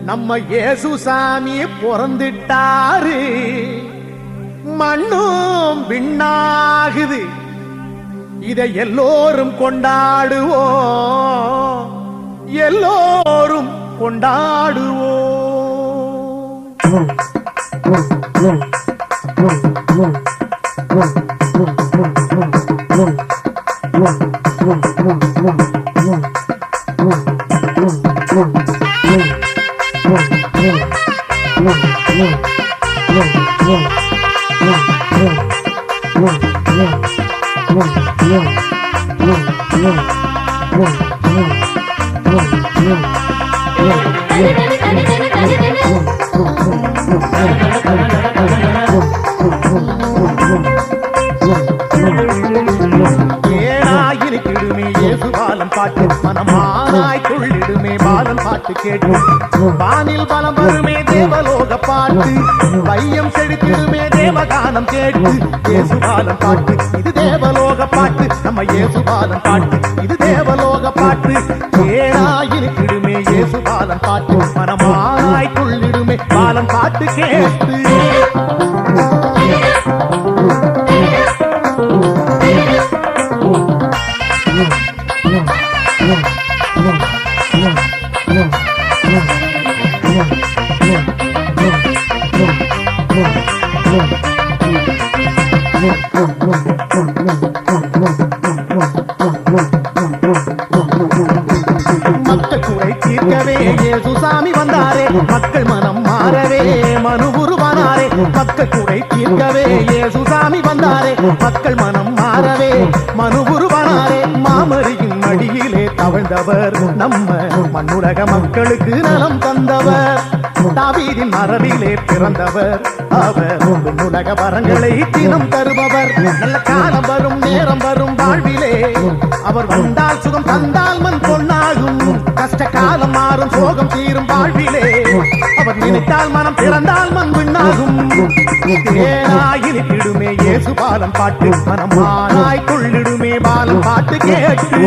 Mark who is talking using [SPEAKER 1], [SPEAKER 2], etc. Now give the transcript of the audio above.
[SPEAKER 1] நம்ம இயேசு சாமி பிறந்துட்டாரு, மண்ணும் விண்ணாகுது. இதை எல்லோரும் கொண்டாடுவோம், எல்லோரும் கொண்டாடுவோம். ஏனாயிருக்கிடுமே இயேசு பாலம் பாட்டு, மனமானாய் துள்ளிடுமே பாலன் பாட்டு கேட்டு. வானில் பலம் வருமே தேவலோக பாட்டு, வையம் செழித்திடுமே தேவகானம் கேட்டு. இயேசு பாலம் பாட்டு இது தேவலோக பாட்டு, நம்ம இயேசு பாலம் பாட்டு இது தேவலோக பாட்டு. ஏனாயிருக்கிடுமே இயேசு பாலம் பாட்டு, மனமானாய் துள்ளிடுமே பாலன் பாட்டு கேட்டு. மக்கள் குறை தீர்க்கவே இயேசு சாமி வந்தாரே, மக்கள் மனம் மாறவே மனு உருவானாரே. மக்கள் குறை தீர்க்கவே இயேசு சாமி வந்தாரே, மக்கள் மனம் மாறவே மனு உருவானாரே. மாமரியின் மடியிலே தவழ்ந்தவர், நம்ம மண்ணுலக மக்களுக்கு நலம் தந்தவர். தாவீதின் மரபிலே பிறந்தவர் அவர், உலக வரங்களை தினம் தருபவர். நல்ல காலம் வரும் நேரம் வரும் வாழ்விலே, அவர் வந்தால் சுகம் தந்தால் மண் பொன்னாகும். கஷ்ட காலம் மாறும் சோகம் தீரும் வாழ்விலே, அவர் நினைத்தால் மனம் பிறந்தால் மண் விண்ணாகும். தேனாயிருக்கிடுமே இயேசு பாலம் பாட்டு, மனமானாய் கொள்ளிடுமே பாலம் பாட்டு கேட்டு.